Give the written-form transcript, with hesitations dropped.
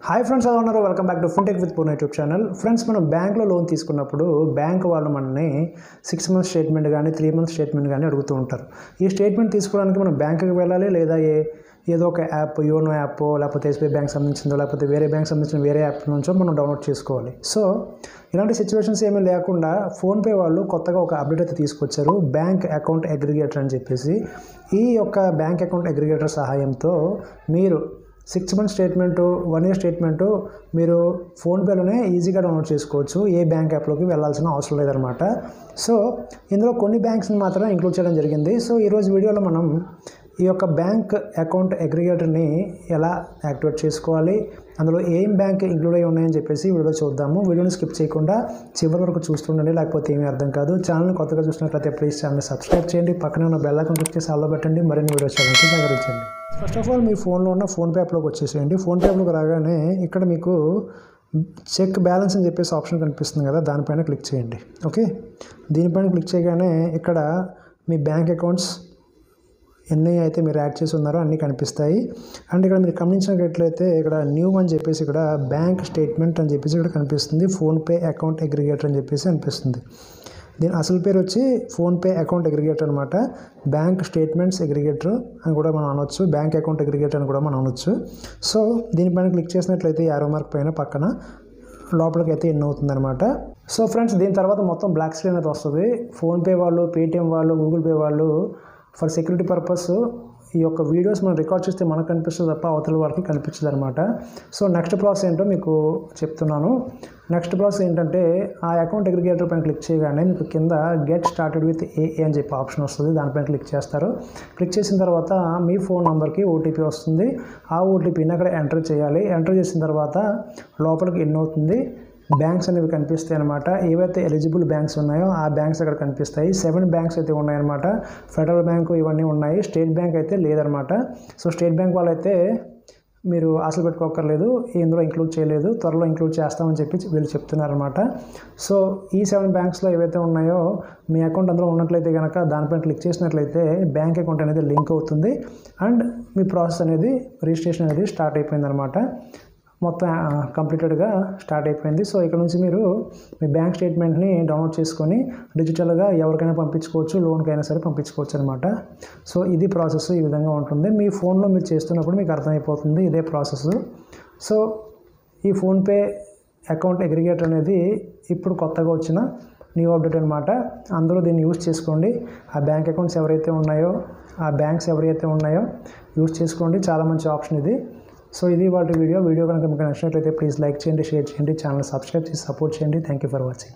Hi friends, ఎలా ఉన్నారు? Welcome back to fintech with Purna YouTube channel. Friends, మనం బ్యాంక్లో లోన్ తీసుకున్నప్పుడు బ్యాంక్ వాళ్ళు మనల్ని 6 months స్టేట్మెంట్ కానీ 3 months స్టేట్మెంట్ కానీ అడుగుతూ ఉంటారు. ఈ స్టేట్మెంట్ తీసుకోవడానికి మనం బ్యాంకుకి వెళ్ళాలి, లేదా ఏదో ఒక యాప్, యోనో యాప్, లేకపోతే ఎస్బీఐ బ్యాంక్ సంబంధించిందో, లేకపోతే వేరే బ్యాంక్ సంబంధించిన వేరే యాప్ నుంచో మనం డౌన్లోడ్ చేసుకోవాలి. సో ఇలాంటి సిచ్యువేషన్స్ ఏమీ లేకుండా ఫోన్పే వాళ్ళు కొత్తగా ఒక అప్డేట్ అయితే తీసుకొచ్చారు, బ్యాంక్ అకౌంట్ అగ్రిగేటర్ అని చెప్పేసి. ఈ యొక్క బ్యాంక్ అకౌంట్ అగ్రిగేటర్ సహాయంతో మీరు 6 months స్టేట్మెంటు, 1 year స్టేట్మెంటు మీరు ఫోన్పేలోనే ఈజీగా డౌన్లోడ్ చేసుకోవచ్చు. ఏ బ్యాంక్ యాప్లోకి వెళ్ళాల్సిన అవసరం లేదనమాట. సో ఇందులో కొన్ని బ్యాంక్స్ని మాత్రమే ఇంక్లూడ్ చేయడం జరిగింది. సో ఈరోజు వీడియోలో మనం ఈ యొక్క బ్యాంక్ అకౌంట్ అగ్రిగేటర్ని ఎలా యాక్టివేట్ చేసుకోవాలి, అందులో ఏం బ్యాంక్ ఇంక్లూడ్ అయ్యి ఉన్నాయని చెప్పేసి వీడియోలో చూద్దాము. వీడియోని స్కిప్ చేయకుండా చివరి వరకు చూస్తుండండి, లేకపోతే ఏమీ అర్థం కాదు. ఛానల్ని కొత్తగా చూసినట్లయితే ప్లీజ్ ఛానల్ని సబ్స్క్రైబ్ చేయండి, పక్కనే ఉన్న బెల్ ఐకాన్ క్లిక్ చేసి ఆల్లో పెట్టండి, మరిన్ని వీడియోస్ చేయడానికి సహకరించండి. ఫస్ట్ ఆఫ్ ఆల్ మీ ఫోన్లో ఉన్న ఫోన్పే యాప్లోకి వచ్చేసేయండి. ఫోన్పే యాప్లోకి రాగానే ఇక్కడ మీకు చెక్ బ్యాలెన్స్ అని చెప్పేసి ఆప్షన్ కనిపిస్తుంది కదా, దానిపైన క్లిక్ చేయండి. ఓకే, దీనిపైన క్లిక్ చేయగానే ఇక్కడ మీ బ్యాంక్ అకౌంట్స్ ఎన్ని అయితే మీరు యాడ్ చేసి ఉన్నారో అన్నీ కనిపిస్తాయి. అండ్ ఇక్కడ మీరు గమనించినట్లయితే ఇక్కడ న్యూ అని చెప్పేసి ఇక్కడ బ్యాంక్ స్టేట్మెంట్ అని చెప్పేసి ఇక్కడ కనిపిస్తుంది. ఫోన్పే అకౌంట్ అగ్రిగేటర్ అని చెప్పేసి అనిపిస్తుంది. దీని అసలు పేరు వచ్చి ఫోన్పే అకౌంట్ అగ్రిగేటర్ అనమాట. బ్యాంక్ స్టేట్మెంట్స్ అగ్రిగేటర్ అని కూడా మనం అనొచ్చు, బ్యాంక్ అకౌంట్ అగ్రిగేటర్ అని కూడా మనం అనొచ్చు. సో దీనిపైన క్లిక్ చేసినట్లయితే యారో మార్క్ పైన పక్కన లోపలికి అయితే ఎన్ అవుతుందన్నమాట. సో ఫ్రెండ్స్, దీని తర్వాత మొత్తం బ్లాక్ స్క్రీన్ అయితే వస్తుంది. ఫోన్పే వాళ్ళు, పేటిఎం వాళ్ళు, గూగుల్ పే వాళ్ళు ఫర్ సెక్యూరిటీ పర్పస్ ఈ యొక్క వీడియోస్ మనం రికార్డ్ చేస్తే మనకు కనిపిస్తుంది తప్ప అవతల వాళ్ళకి కనిపించదు అనమాట. సో నెక్స్ట్ ప్రాసెస్ ఏంటో మీకు చెప్తున్నాను. నెక్స్ట్ ప్రాసెస్ ఏంటంటే ఆ అకౌంట్ అగ్రిగేటర్ పైన క్లిక్ చేయగానే మీకు కింద గెట్ స్టార్టెడ్ విత్ ఏఏ అని చెప్పి ఆప్షన్ వస్తుంది. దానిపైన క్లిక్ చేస్తారు. క్లిక్ చేసిన తర్వాత మీ ఫోన్ నెంబర్కి ఓటీపీ వస్తుంది. ఆ ఓటీపీని అక్కడ ఎంటర్ చేయాలి. ఎంటర్ చేసిన తర్వాత లోపలికి ఎన్ అవుతుంది. బ్యాంక్స్ అనేవి కనిపిస్తాయి అనమాట. ఏవైతే ఎలిజిబుల్ బ్యాంక్స్ ఉన్నాయో ఆ బ్యాంక్స్ అక్కడ కనిపిస్తాయి. 7 బ్యాంక్స్ అయితే ఉన్నాయన్నమాట. ఫెడరల్ బ్యాంకు ఇవన్నీ ఉన్నాయి. స్టేట్ బ్యాంక్ అయితే లేదనమాట. సో స్టేట్ బ్యాంక్ వాళ్ళైతే మీరు ఆశలు పెట్టుకోకర్లేదు, ఇందులో ఇంక్లూడ్ చేయలేదు, త్వరలో ఇంక్లూడ్ చేస్తామని చెప్పి వీళ్ళు చెప్తున్నారనమాట. సో ఈ 7 బ్యాంక్స్లో ఏవైతే ఉన్నాయో మీ అకౌంట్ అందులో ఉన్నట్లయితే కనుక దానిపైన క్లిక్ చేసినట్లయితే బ్యాంక్ అకౌంట్ అనేది లింక్ అవుతుంది అండ్ మీ ప్రాసెస్ అనేది రిజిస్ట్రేషన్ అనేది స్టార్ట్ అయిపోయింది అనమాట. మొత్తం కంప్లీటెడ్గా స్టార్ట్ అయిపోయింది. సో ఇక్కడ నుంచి మీరు మీ బ్యాంక్ స్టేట్మెంట్ని డౌన్లోడ్ చేసుకొని డిజిటల్గా ఎవరికైనా పంపించుకోవచ్చు, లోన్కైనా సరే పంపించుకోవచ్చు అనమాట. సో ఇది ప్రాసెస్ ఈ విధంగా ఉంటుంది. మీ ఫోన్లో మీరు చేస్తున్నప్పుడు మీకు అర్థమైపోతుంది ఇదే ప్రాసెస్. సో ఈ ఫోన్పే అకౌంట్ అగ్రిగేటర్ అనేది ఇప్పుడు కొత్తగా వచ్చిన న్యూ అప్డేట్ అనమాట. అందరూ దీన్ని యూజ్ చేసుకోండి. ఆ బ్యాంక్ అకౌంట్స్ ఎవరైతే ఉన్నాయో, ఆ బ్యాంక్స్ ఎవరైతే ఉన్నాయో యూజ్ చేసుకోండి. చాలా మంచి ఆప్షన్ ఇది. సో ఇది వాటి వీడియో కనుక మీకు నచ్చినట్లయితే ప్లీజ్ లైక్ చేయండి, షేర్ చేయండి, ఛానల్ సబ్స్క్రైబ్ చేసి సపోర్ట్ చేయండి. Thank you for watching.